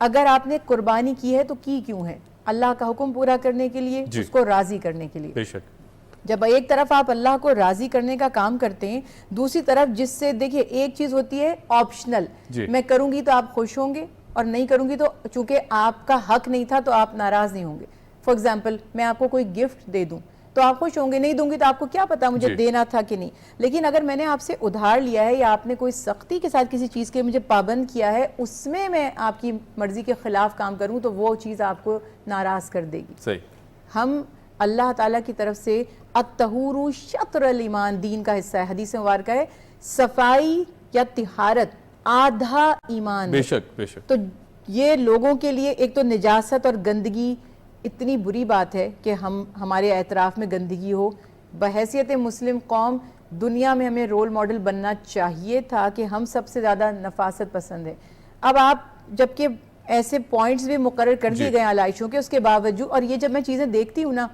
اگر آپ نے قربانی کی ہے تو کی کیوں ہے؟ اللہ کا حکم پورا کرنے کے لیے، اس کو راضی کرنے کے لیے. بے شک. جب ایک طرف آپ اللہ کو راضی کرنے کا کام کرتے ہیں، دوسری طرف جس سے دیکھیں ایک چیز ہوتی ہے آپشنل، میں کروں گی تو آپ خوش ہوں گے اور نہیں کروں گی تو چونکہ آپ کا حق نہیں تھا تو آپ ناراض نہیں ہوں گے. فار ایگزامپل میں آپ کو کوئی گفٹ دے دوں تو آپ خوش ہوں گے، نہیں دوں گی تو آپ کو کیا پتا مجھے دینا تھا کہ نہیں. لیکن اگر میں نے آپ سے ادھار لیا ہے یا آپ نے کوئی سختی کے ساتھ کسی چیز کے مجھے پابند کیا ہے، اس میں آپ کی مرضی کے خلاف کام کروں تو وہ چیز آپ کو ناراض کر دے گی. صحیح. ہم اللہ تعالیٰ کی طرف سے الطہور شطر الایمان، دین کا حصہ ہے. حدیث مبارکہ ہے صفائی یا طہارت آدھا ایمان. بے شک بے شک. تو یہ لوگوں کے لیے ایک تو نجاست اور گندگی اتنی بری بات ہے کہ ہمارے اعتراف میں گندگی ہو. بحیثیت مسلم قوم دنیا میں ہمیں رول ماڈل بننا چاہیے تھا کہ ہم سب سے زیادہ نفاست پسند ہیں. اب آپ جبکہ ایسے پوائنٹس بھی مقرر کر دیے گئے علائشوں کے، اس کے باوجود، اور یہ جب میں چیزیں دیکھتی ہوں نا،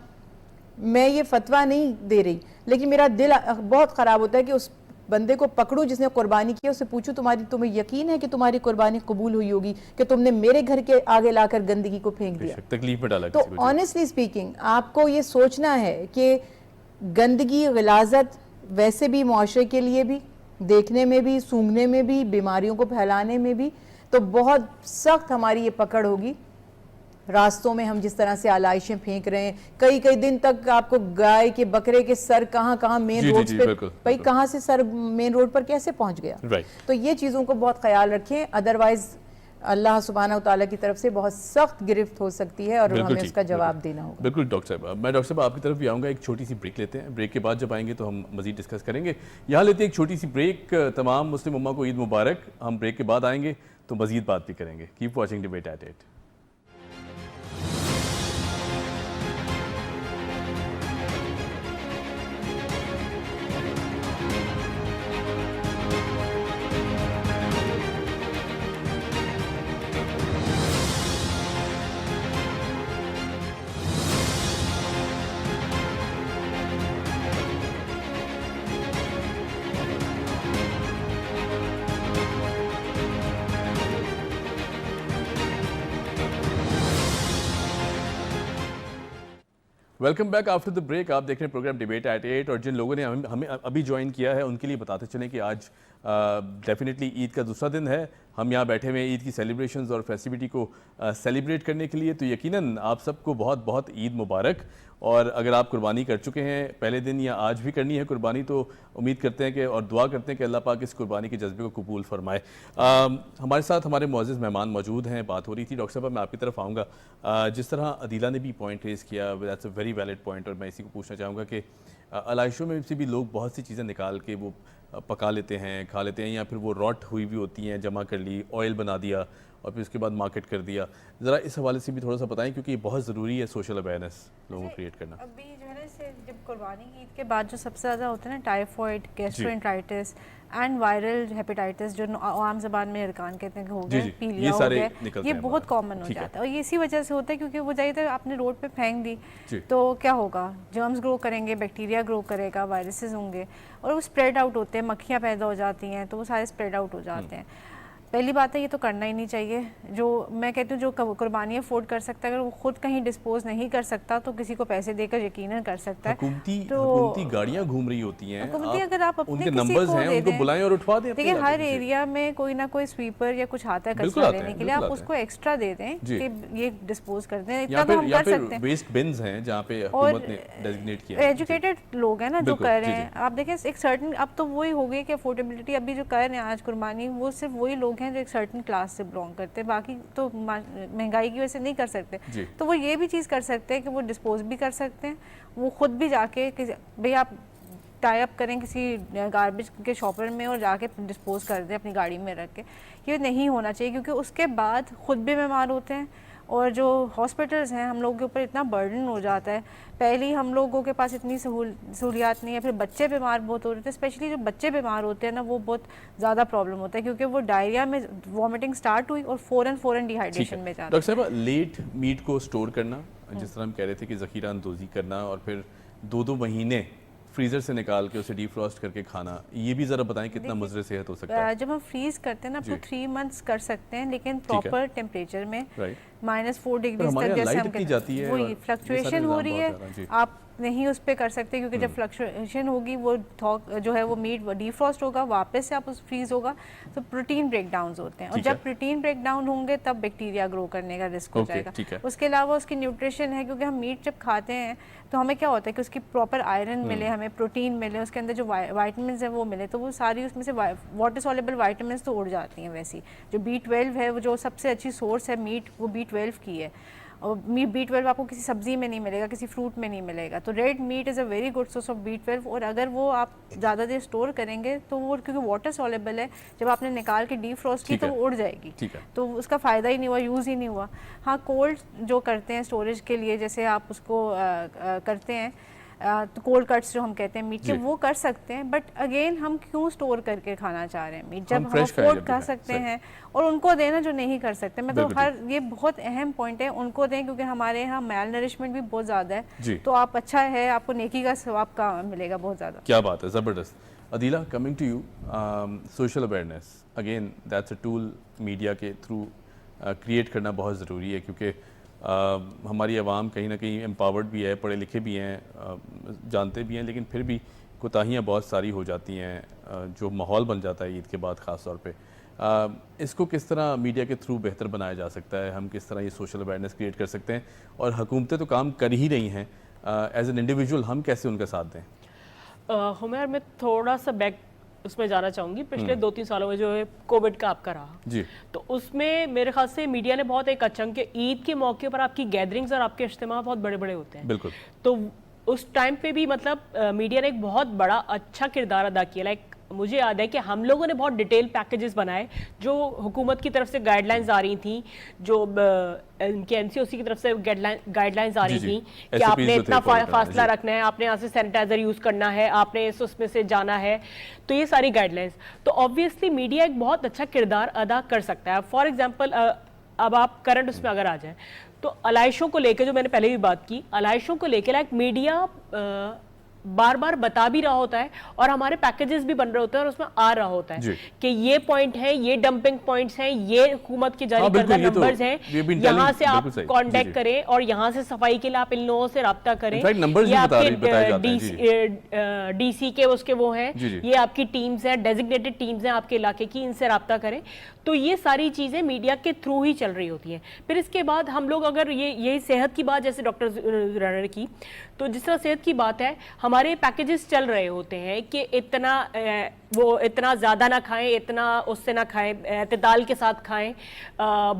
میں یہ فتویٰ نہیں دے رہی لیکن میرا دل بہت خراب ہوتا ہے کہ اس بندے کو پکڑوں جس نے قربانی کی، اس سے پوچھوں تمہیں یقین ہے کہ تمہاری قربانی قبول ہوئی ہوگی کہ تم نے میرے گھر کے آگے لا کر گندگی کو پھینک دیا، تکلیف میں ڈالا. تو آنیسٹلی اسپیکنگ آپ کو یہ سوچنا ہے کہ گندگی غلاظت ویسے بھی معاشرے کے لیے بھی، دیکھنے میں بھی، سونگھنے میں بھی، بیماریوں کو پھیلانے میں بھی، تو بہت سخت ہماری یہ پکڑ ہوگی. راستوں میں ہم جس طرح سے علائشیں پھینک رہے ہیں، کئی دن تک آپ کو گائے کے بکرے کے سر کہاں مین روڈ پہ، بھائی کہاں سے سر مین روڈ پر کیسے پہنچ گیا. تو یہ چیزوں کو بہت خیال رکھیں، ادروائز اللہ سبحانہ وتعالیٰ کی طرف سے بہت سخت گرفت ہو سکتی ہے اور ہمیں اس کا جواب دینا ہوگا. بالکل ڈاکٹر صاحب. میں ڈاکٹر صاحب آپ کی طرف بھی آؤں گا، ایک چھوٹی سی بریک لیتے ہیں. بریک کے بعد جب آئیں گے تو ہم مزید ڈسکس کریں گے. یہاں لیتے ہیں ایک چھوٹی سی بریک. تمام مسلم امہ کو عید مبارک. ہم بریک کے بعد آئیں گے تو مزید بات بھی کریں گے. Keep watching debate at 8. Welcome back after the break. آپ دیکھ رہے ہیں پروگرام ڈیبیٹ ایٹ 8 اور جن لوگوں نے ہمیں ابھی جوائن کیا ہے ان کے لیے بتاتے چلیں کہ آج ڈیفینیٹلی عید کا دوسرا دن ہے. ہم یہاں بیٹھے ہوئے ہیں عید کی سیلیبریشنز اور فیسٹیوٹی کو سیلیبریٹ کرنے کے لیے. تو یقیناً آپ سب کو بہت بہت عید مبارک. اور اگر آپ قربانی کر چکے ہیں پہلے دن یا آج بھی کرنی ہے قربانی تو امید کرتے ہیں کہ اور دعا کرتے ہیں کہ اللہ پاک اس قربانی کے جذبے کو قبول فرمائے. ہمارے ساتھ ہمارے معزز مہمان موجود ہیں. بات ہو رہی تھی ڈاکٹر صاحب، میں آپ کی طرف آؤں گا. جس طرح عدیلہ نے بھی پوائنٹ ریز کیا، that's a very valid point, اور میں اسی کو پوچھنا چاہوں گا کہ علائشوں میں سے بھی لوگ بہت سی چیزیں نکال کے وہ پکا لیتے ہیں، کھا لیتے ہیں، یا پھر وہ راٹ ہوئی بھی ہوتی ہیں، جمع کر لی، آئل بنا دیا اور پھر اس کے بعد مارکیٹ کر دیا. ذرا اس حوالے سے بھی تھوڑا سا بتائیں کیونکہ یہ بہت ضروری ہے سوشل اویئرنیس لوگوں کو کریٹ کرنا. ابھی جو ہے نا اسے جب قربانی کی عید کے بعد جو سب سے زیادہ ہوتا ہے نا گیسٹرائڈ گیسٹرینٹرائٹس اینڈ وائرل ہیپیٹائٹس جو عام زبان میں ارکان کہتے ہیں کہ ہو گئے پیلیا ہو گئے, یہ بہت کامن ہو جاتا ہے اور یہ اسی وجہ سے ہوتا ہے کیونکہ وہ جائے آپ نے روڈ پہ پھینک دی تو کیا ہوگا, جرمز گرو کریں گے, بیکٹیریا گرو کرے گا, وائرسز ہوں گے اور وہ اسپریڈ آؤٹ ہوتے ہیں, مکھیاں پیدا ہو جاتی ہیں تو وہ سارے اسپریڈ آؤٹ ہو جاتے ہیں. پہلی بات ہے یہ تو کرنا ہی نہیں چاہیے. جو میں کہتی ہوں جو قربانی افورڈ کر سکتا ہے اگر وہ خود کہیں ڈسپوز نہیں کر سکتا تو کسی کو پیسے دے کر یقیناً کر سکتا ہے. حکومتی گاڑیاں گھوم رہی ہوتی ہیں, اگر آپ ان اپنے کے کسی نمبرز کو ہیں دے ان کو دیں, بلائیں اور اٹھوا دیں. دیکھیں ہر ایریا میں کوئی نہ کوئی سویپر یا کچھ آتا ہے کچرا لینے کے لیے, آپ اس کو ایکسٹرا دے دیں کہ یہ ڈسپوز کر دیں. اتنا تو ہم کر سکتے ہیں. ویسٹ بنز ہیں جہاں پہ حکومت نے ڈیزگنیٹ کیا ہے. ایجوکیٹڈ لوگ ہیں نا جو کر رہے ہیں, آپ دیکھیں ایک سرٹن, اب تو وہی ہو گئی کہ افورڈیبلٹی ابھی جو کر رہے ہیں آج قربانی وہ صرف وہی لوگ ہیں جو ایک سرٹن کلاس سے بلانگ کرتے ہیں, باقی تو مہنگائی کی وجہ سے نہیں کر سکتے. تو وہ یہ بھی چیز کر سکتے ہیں کہ وہ ڈسپوز بھی کر سکتے ہیں, وہ خود بھی جا کے بھئی آپ ٹائی اپ کریں کسی گاربیج کے شاپر میں اور جا کے ڈسپوز کر دیں اپنی گاڑی میں رکھ کے. یہ نہیں ہونا چاہیے کیونکہ اس کے بعد خود بھی بیمار ہوتے ہیں اور جو ہاسپٹلز ہیں ہم لوگوں کے اوپر اتنا برڈن ہو جاتا ہے. پہلی ہم لوگوں کے پاس اتنی سہولیات نہیں ہے, پھر بچے بیمار بہت ہو رہے تھے, اسپیشلی جو بچے بیمار ہوتے ہیں نا وہ بہت زیادہ پرابلم ہوتا ہے کیونکہ وہ ڈائریا میں وامٹنگ سٹارٹ ہوئی اور فوراً ڈیہائیڈریشن میں جاتا ہے. ڈاکٹر صاحبہ لیٹ میٹ کو سٹور کرنا, جس طرح ہم کہہ رہے تھے کہ ذخیرہ اندوزی کرنا اور پھر 2 مہینے فریزر سے نکال کے اسے ڈی فروسٹ کر کے کھانا, یہ بھی ذرا بتائیں کتنا مضر صحت ہو سکتا ہے. جب ہم فریز کرتے ہیں نا تو 3 months کر سکتے ہیں لیکن پراپر ٹیمپریچر میں -4 ڈگریز تک, جیسے ہم کہتے ہیں وہی فلکچویشن ہو رہی ہے, آپ نہیں اس پہ کر سکتے کیونکہ جب فلکچویشن ہوگی وہ جو ہے وہ میٹ ڈی فروسٹ ہوگا, واپس سے آپ اس فریز ہوگا تو پروٹین بریک ڈاؤنز ہوتے ہیں اور جب پروٹین بریک ڈاؤن ہوں گے تب بیکٹیریا گرو کرنے کا رسک ہو جائے گا. اس کے علاوہ اس کی نیوٹریشن ہے کیونکہ ہم میٹ جب کھاتے ہیں تو ہمیں کیا ہوتا ہے کہ اس کی پراپر آئرن ملے, ہمیں پروٹین ملے, اس کے اندر جو وائٹامنز ہیں وہ ملے, تو وہ ساری اس میں سے واٹر سولیبل وائٹامنز تو اڑ جاتی ہیں. ویسی جو B12 ہے وہ جو سب سے اچھی سورس ہے میٹ وہ B12 کی ہے, اور B12 آپ کو کسی سبزی میں نہیں ملے گا, کسی فروٹ میں نہیں ملے گا. تو red meat is a very good source of B12 اور اگر وہ آپ زیادہ دیر اسٹور کریں گے تو وہ کیونکہ واٹر سولیبل ہے, جب آپ نے نکال کے ڈی فروسٹ کی تو وہ اڑ جائے گی, تو اس کا فائدہ ہی نہیں ہوا, یوز ہی نہیں ہوا. ہاں کولڈ جو کرتے ہیں اسٹوریج کے لیے, جیسے آپ اس کو کرتے ہیں تو کولڈ کٹس جو ہم کہتے ہیں میٹ کے وہ کر سکتے ہیں, بٹ اگین ہم کیوں اسٹور کر کے کھانا چاہ رہے ہیں میٹ جب ہم افورڈ کر سکتے ہیں, اور ان کو دینا جو نہیں کر سکتے. میں تو یہ بہت اہم پوائنٹ ہے, ان کو دیں کیونکہ ہمارے یہاں میل نرشمنٹ بھی بہت زیادہ ہے, تو آپ اچھا ہے, آپ کو نیکی کا ثواب کا ملے گا بہت زیادہ. کیا بات ہے, زبردست. Adeela, coming to you, social awareness again that's a tool media کے تھرو کریٹ کرنا بہت ضروری ہے کیونکہ ہماری عوام کہیں نہ کہیں امپاورڈ بھی ہے, پڑھے لکھے بھی ہیں, جانتے بھی ہیں, لیکن پھر بھی کوتاہیاں بہت ساری ہو جاتی ہیں جو ماحول بن جاتا ہے عید کے بعد خاص طور پہ. اس کو کس طرح میڈیا کے تھرو بہتر بنایا جا سکتا ہے, ہم کس طرح یہ سوشل اویئرنیس کریٹ کر سکتے ہیں, اور حکومتیں تو کام کر ہی رہی ہیں, ایز این انڈیویجول ہم کیسے ان کا ساتھ دیں؟ ہمیں میں تھوڑا سا بیک اس میں جانا چاہوں گی. پچھلے 2-3 سالوں میں جو ہے کووڈ کا آپ کا رہا, تو اس میں میرے خیال سے میڈیا نے بہت ایک اچھا کہ عید کے موقع پر آپ کی گیدرنگز اور آپ کے اجتماع بہت بڑے بڑے ہوتے ہیں. بالکل. تو اس ٹائم پہ بھی مطلب میڈیا نے ایک بہت بڑا اچھا کردار ادا کیا. لائک مجھے یاد ہے کہ ہم لوگوں نے بہت ڈیٹیل پیکیجز بنائے جو حکومت کی طرف سے گائیڈ لائنز آ رہی تھیں, جو ان کے NCOC کی طرف سے گائیڈ لائنز آ رہی تھیں کہ آپ نے اتنا فاصلہ رکھنا ہے, آپ نے یہاں سے سینیٹائزر یوز کرنا ہے, آپ نے اس میں سے جانا ہے, تو یہ ساری گائیڈ لائنز. تو آبویسلی میڈیا ایک بہت اچھا کردار ادا کر سکتا ہے. فار ایگزامپل اب آپ کرنٹ اس میں اگر آ جائیں تو علائشوں کو لے کے, جو میں نے پہلے بھی بات کی, علائشوں کو لے کے لائک میڈیا بار بار بتا بھی رہا ہوتا ہے اور ہمارے پیکیجز بھی بن رہے ہوتے ہیں اور اس میں آ رہا ہوتا ہے کہ یہ پوائنٹ ہے, یہ ڈمپنگ پوائنٹس ہیں, یہ حکومت کی جاری کردہ نمبرز ہیں, یہاں سے آپ کانٹیکٹ کریں اور یہاں سے صفائی کے لیے آپ ان لوگوں سے رابطہ کریں, یہ آپ کے DC کے اس کے وہ ہیں, یہ آپ کی ٹیمز ہیں, ڈیزگنیٹڈ ٹیمز ہیں آپ کے علاقے کی, ان سے رابطہ کریں. تو یہ ساری چیزیں میڈیا کے تھرو ہی چل رہی ہوتی ہیں. پھر اس کے بعد ہم لوگ اگر یہی صحت کی بات جیسے ڈاکٹر رنر کی, تو جس طرح صحت کی بات ہے, ہمارے پیکیجز چل رہے ہوتے ہیں کہ اتنا زیادہ نہ کھائیں, اتنا اس سے نہ کھائیں, اعتدال کے ساتھ کھائیں,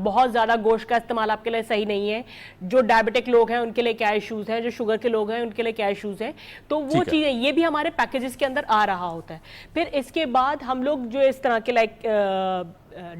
بہت زیادہ گوشت کا استعمال آپ کے لیے صحیح نہیں ہے, جو ڈائبٹک لوگ ہیں ان کے لیے کیا ایشوز ہیں, جو شوگر کے لوگ ہیں ان کے لیے کیا ایشوز ہیں. تو وہ چیزیں یہ بھی ہمارے پیکیجز کے اندر آ رہا ہوتا ہے. پھر اس کے بعد ہم لوگ جو اس طرح کے لائک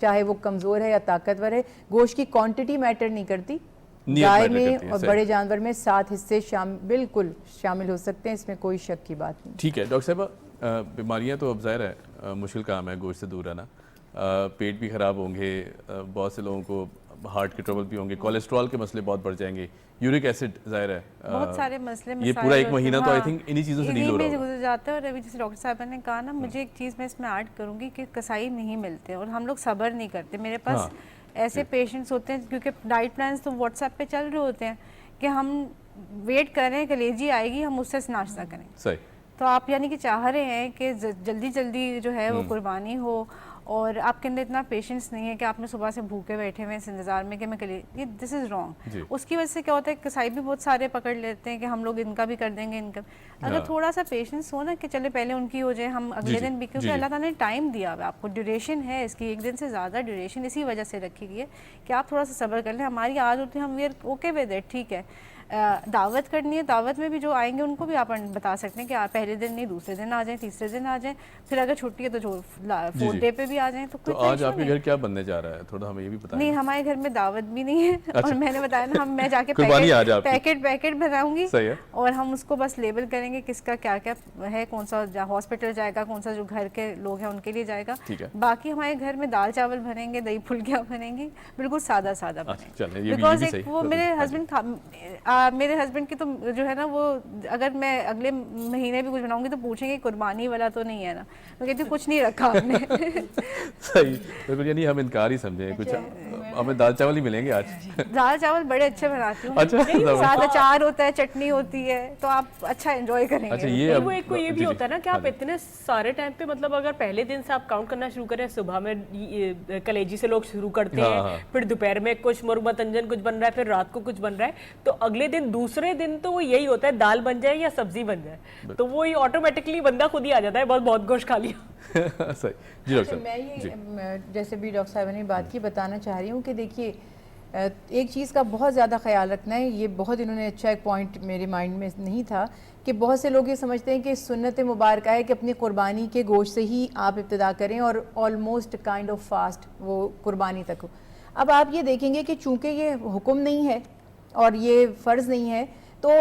چاہے وہ کمزور ہے یا طاقتور ہے. گوشت کی کوانٹٹی میٹر نہیں کرتی, نیت گائے matter میں کرتی ہے, اور صحیح. بڑے جانور میں 7 حصے بالکل شامل ہو سکتے ہیں, اس میں کوئی شک کی بات نہیں. ٹھیک ہے ڈاکٹر صاحبہ, بیماریاں تو اب ظاہر ہے مشکل کام ہے گوشت سے دور رہنا, پیٹ بھی خراب ہوں گے, بہت سے لوگوں کو ہارٹ کے ٹربل بھی ہوں گے, کولیسٹرول کے مسئلے بہت بڑھ جائیں گے, یورک ایسڈ ظاہر ہے, بہت سارے مسئلے یہ پورا ایک مہینہ تو آئی تھنک انہی چیزوں سے ڈیل ہو رہا ہوگا. گزر جاتا ہے. اور ابھی جیسے ڈاکٹر صاحبہ نے کہا نا, مجھے ایک چیز میں اس میں ایڈ کروں گی کہ کسائی نہیں ملتے اور ہم لوگ صبر نہیں کرتے. میرے پاس ایسے پیشنٹس ہوتے ہیں کیونکہ ڈائٹ پلانس تو واٹس ایپ پہ چل رہے ہوتے ہیں کہ ہم ویٹ کر رہے ہیں کلیجی آئے گی, ہم اس سے ناشتہ کریں. صحیح. تو آپ یعنی کہ چاہ رہے ہیں کہ جلدی جلدی جو ہے وہ قربانی ہو, اور آپ کے اندر اتنا پیشنس نہیں ہے کہ آپ نے صبح سے بھوکے بیٹھے ہوئے اس انتظار میں کہ میں یہ دس از رانگ. اس کی وجہ سے کیا ہوتا ہے, کسائی بھی بہت سارے پکڑ لیتے ہیں کہ ہم لوگ ان کا بھی کر دیں گے, ان کا. اگر تھوڑا سا پیشنس ہو نا کہ چلے پہلے ان کی ہو جائے, ہم اگلے دن بھی, کیونکہ اللہ تعالیٰ نے ٹائم دیا ہوا آپ کو, ڈیوریشن ہے اس کی, 1 دن سے زیادہ ڈیوریشن اسی وجہ سے رکھی گئی ہے کہ آپ تھوڑا سا صبر کر لیں. ہماری عادت ہوتی ہے ہم ویئر اوکے ود اٹ, ٹھیک ہے. دعوت کرنی ہے, دعوت میں بھی جو آئیں گے ان کو بھی آپ بتا سکتے ہیں کہ آپ پہلے دن نہیں دوسرے دن آ جائیں, تیسرے دن آ جائیں, پھر اگر چھٹی ہے تو جو 4th ڈے پہ بھی آ جائیں. تو آج آپ کے گھر کیا بننے جا رہا ہے, تھوڑا ہمیں یہ بھی بتائیں. نہیں, ہمارے گھر میں دعوت بھی نہیں ہے, اور میں نے بتایا نا, میں جا کے پیکٹ بناؤں گی اور ہم اس کو بس لیبل کریں گے کس کا کیا کیا ہے, کون سا ہاسپٹل جائے گا, کون سا جو گھر کے لوگ ہیں ان کے لیے جائے گا. باقی ہمارے گھر میں دال چاول بنیں گے, دہی پھلکیاں بنیں گی, بالکل سادہ سادہ بنیں گے. بیکاز ایک وہ میرے ہسبینڈ کی تو جو ہے نا, وہ اگر میں اگلے مہینے بھی کچھ بناؤں گی تو پوچھیں گے قربانی والا تو نہیں ہے نا, میں کہتی ہوں کچھ نہیں رکھا ہم نے. صحیح, بالکل, یعنی ہم انکار ہی سمجھیں, کچھ ہمیں دال چاول ہی ملیں گے آج. دال چاول بڑے اچھے بناتی ہوں, ساتھ اچار ہوتا ہے, چٹنی ہوتی ہے, تو آپ اچھا انجوائے کریں گے. وہ ایک کو یہ بھی ہوتا ہے نا کہ آپ اتنے سارے ٹائم پہ, مطلب اگر پہلے دن سے آپ کاؤنٹ کرنا شروع کریں, صبح میں کلیجی سے لوگ شروع کرتے ہیں, پھر دوپہر میں کچھ مرغ متنجن کچھ بن رہا ہے, پھر رات کو کچھ بن رہا ہے, تو اگلے دن دوسرے دن تو وہ یہی ہوتا ہے دال بن جائے یا سبزی بن جائے, تو وہ آٹومیٹکلی بندہ خود ہی آ جاتا ہے بہت گوشت کھا لیا. میں یہ جیسے بھی ڈاکٹر صاحب نے بات کی بتانا چاہ رہی ہوں کہ دیکھیے, ایک چیز کا بہت زیادہ خیال رکھنا ہے. یہ بہت انہوں نے اچھا ایک پوائنٹ میرے مائنڈ میں نہیں تھا کہ بہت سے لوگ یہ سمجھتے ہیں کہ سنت مبارکہ ہے کہ اپنی قربانی کے گوشت سے ہی آپ ابتدا کریں اور آلموسٹ کائنڈ آف فاسٹ وہ قربانی تک ہو. اب آپ یہ دیکھیں گے کہ چونکہ یہ حکم نہیں ہے اور یہ فرض نہیں ہے, تو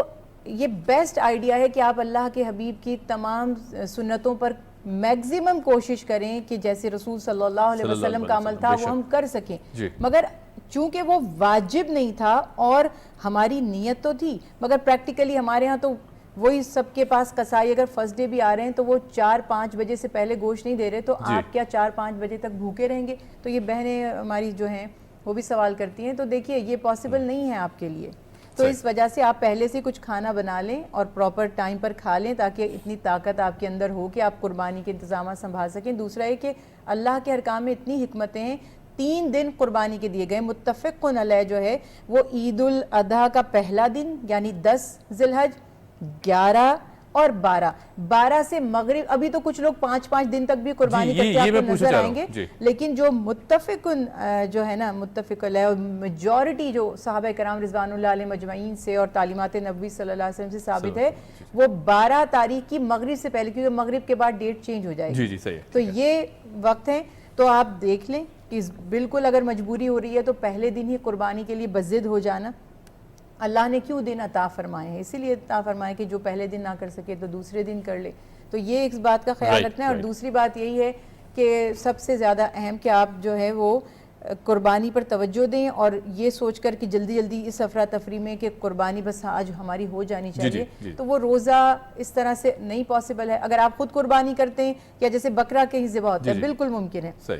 یہ بیسٹ آئیڈیا ہے کہ آپ اللہ کے حبیب کی تمام سنتوں پر میگزیمم کوشش کریں کہ جیسے رسول صلی اللہ علیہ وسلم کا عمل تھا وہ ہم کر سکیں. مگر چونکہ وہ واجب نہیں تھا اور ہماری نیت تو تھی, مگر پریکٹیکلی ہمارے ہاں تو وہی سب کے پاس کسائی اگر فرسٹ ڈے بھی آ رہے ہیں تو وہ 4-5 بجے سے پہلے گوشت نہیں دے رہے, تو آپ کیا 4-5 بجے تک بھوکے رہیں گے؟ تو یہ بہنیں ہماری جو ہیں وہ بھی سوال کرتی ہیں. تو دیکھیے یہ پاسبل نہیں ہے آپ کے لیے, تو اس وجہ سے آپ پہلے سے کچھ کھانا بنا لیں اور پراپر ٹائم پر کھا لیں تاکہ اتنی طاقت آپ کے اندر ہو کہ آپ قربانی کے انتظامات سنبھال سکیں. دوسرا ہے کہ اللہ کے احکام میں اتنی حکمتیں ہیں. 3 دن قربانی کے دیے گئے, متفقن علیہ جو ہے وہ عید الاضحیٰ کا پہلا دن یعنی 10 ذی الحج, 11 اور 12 سے مغرب. ابھی تو کچھ لوگ 5 دن تک بھی قربانی کرتے آپ کو نظر آئیں گے, لیکن جو متفقن جو ہے نا, متفق علیہ اور میجورٹی جو صحابہ کرام رضوان اللہ علیہ مجمعین سے اور تعلیمات نبوی صلی اللہ علیہ وسلم سے ثابت ہے, وہ 12 تاریخ کی مغرب سے پہلے, کیونکہ مغرب کے بعد ڈیٹ چینج ہو جائے گی, تو یہ وقت ہے. تو آپ دیکھ لیں کہ بالکل اگر مجبوری ہو رہی ہے تو پہلے دن ہی قربانی کے لیے بضد ہو جانا. اللہ نے کیوں دن عطا فرمائے ہیں, اسی لیے عطا فرمائے کہ جو پہلے دن نہ کر سکے تو دوسرے دن کر لے. تو یہ اس بات کا خیال رکھنا ہے. اور دوسری بات یہی ہے کہ سب سے زیادہ اہم کہ آپ جو ہے وہ قربانی پر توجہ دیں اور یہ سوچ کر کہ جلدی جلدی اس افراتفری میں کہ قربانی بس آج ہماری ہو جانی چاہیے, تو وہ روزہ اس طرح سے نہیں پاسبل ہے. اگر آپ خود قربانی کرتے ہیں یا جیسے بکرا کہیں ذبح ہوتا ہے, بالکل ممکن ہے.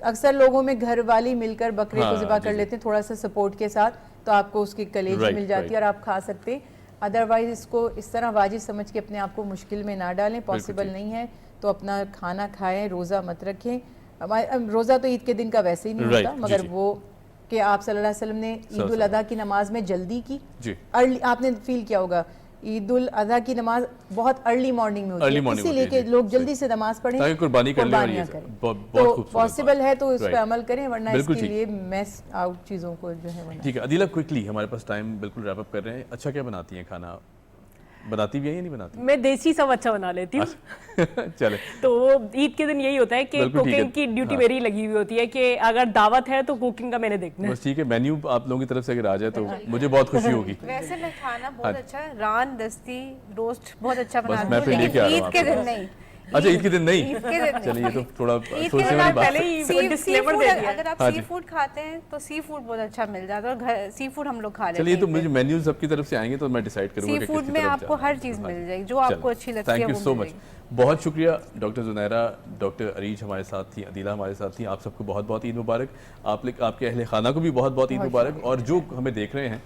اکثر لوگوں میں گھر والی مل کر بکرے کو ذبح کر لیتے ہیں تھوڑا سا سپورٹ کے ساتھ, تو آپ کو اس کی کلیجی مل جاتی ہے اور آپ کھا سکتے. ادروائز اس کو اس طرح واجب سمجھ کے اپنے آپ کو مشکل میں نہ ڈالیں, پاسبل نہیں ہے تو اپنا کھانا کھائیں, روزہ مت رکھیں. روزہ تو عید کے دن کا ویسے ہی نہیں ہوتا, مگر وہ کہ آپ صلی اللہ علیہ وسلم نے عید الاضحیٰ کی نماز میں جلدی کی. آپ نے فیل کیا ہوگا عید الاضحیٰ کی نماز بہت ارلی مارننگ میں ہوتی ہے, اسی لیے کہ لوگ جلدی سے نماز پڑھیں, قربانیاں کریں. تو پاسبل ہے تو اس پہ عمل کریں, ورنہ اس کے لیے میس آؤٹ چیزوں کو جو ہے. ٹھیک ہے عدیلہ, کوئکلی ہمارے پاس ٹائم بالکل ریپ اپ کر رہے ہیں. اچھا کیا بناتی ہیں کھنا؟ بناتی بھی ہیں یا نہیں بناتی؟ میں دیسی سب اچھا بنا لیتی ہوں. چلے تو عید کے دن یہی ہوتا ہے کہ کوکنگ کی ڈیوٹی میری لگی ہوئی ہوتی ہے کہ اگر دعوت ہے تو کوکنگ کا میں نے دیکھنا ہے. بس ٹھیک ہے, مینیو آپ لوگوں کی طرف سے اگر آ جائے تو مجھے بہت خوشی ہوگی. ویسے میں کھانا بہت اچھا, ران دستی روسٹ بہت اچھا بس بناتی میں ہوں, پھر لے کے لیکن آ رہا ہوں عید کے دن نہیں. اچھا عید کے دن نہیں, عید کے دن چلیے یہ تو تھوڑا عید کے سوچنے دن والی آپ بات پہلے ہے. ہی ڈسکلیمر دے دیا. اگر آپ ہاں سی جی. فوڈ کھاتے ہیں تو سی فوڈ بہت اچھا مل جاتا ہے, اور سی فوڈ ہم لوگ کھا لیتے ہیں. چلیے تو مجھے مینیوز آپ کی طرف سے آئیں گے تو میں ڈیسائیڈ کروں گا سی کہ فوڈ کس کی میں طرف آپ کو جانا ہے. ہر چیز مل جائے گی جو آپ کو اچھی لگتی ہے. تھینک یو سو مچ, بہت شکریہ ڈاکٹر زنیرہ, ڈاکٹر عریج ہمارے ساتھ تھیں, عدیلہ ہمارے ساتھ تھیں. آپ سب کو بہت بہت عید مبارک. آپ کے اہل خانہ کو بھی بہت بہت عید مبارک. اور جو ہمیں دیکھ رہے ہیں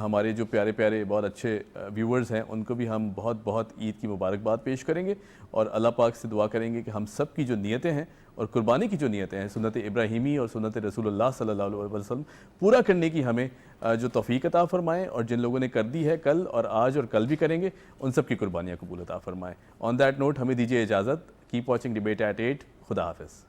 ہمارے جو پیارے پیارے بہت اچھے ویورز ہیں, ان کو بھی ہم بہت بہت عید کی مبارکباد پیش کریں گے, اور اللہ پاک سے دعا کریں گے کہ ہم سب کی جو نیتیں ہیں اور قربانی کی جو نیتیں ہیں, سنت ابراہیمی اور سنت رسول اللہ صلی اللہ علیہ وسلم پورا کرنے کی ہمیں جو توفیق عطا فرمائیں, اور جن لوگوں نے کر دی ہے کل اور آج اور کل بھی کریں گے, ان سب کی قربانیاں قبول عطا فرمائیں. آن دیٹ نوٹ ہمیں دیجیے اجازت. Keep watching debate at 8. خدا حافظ.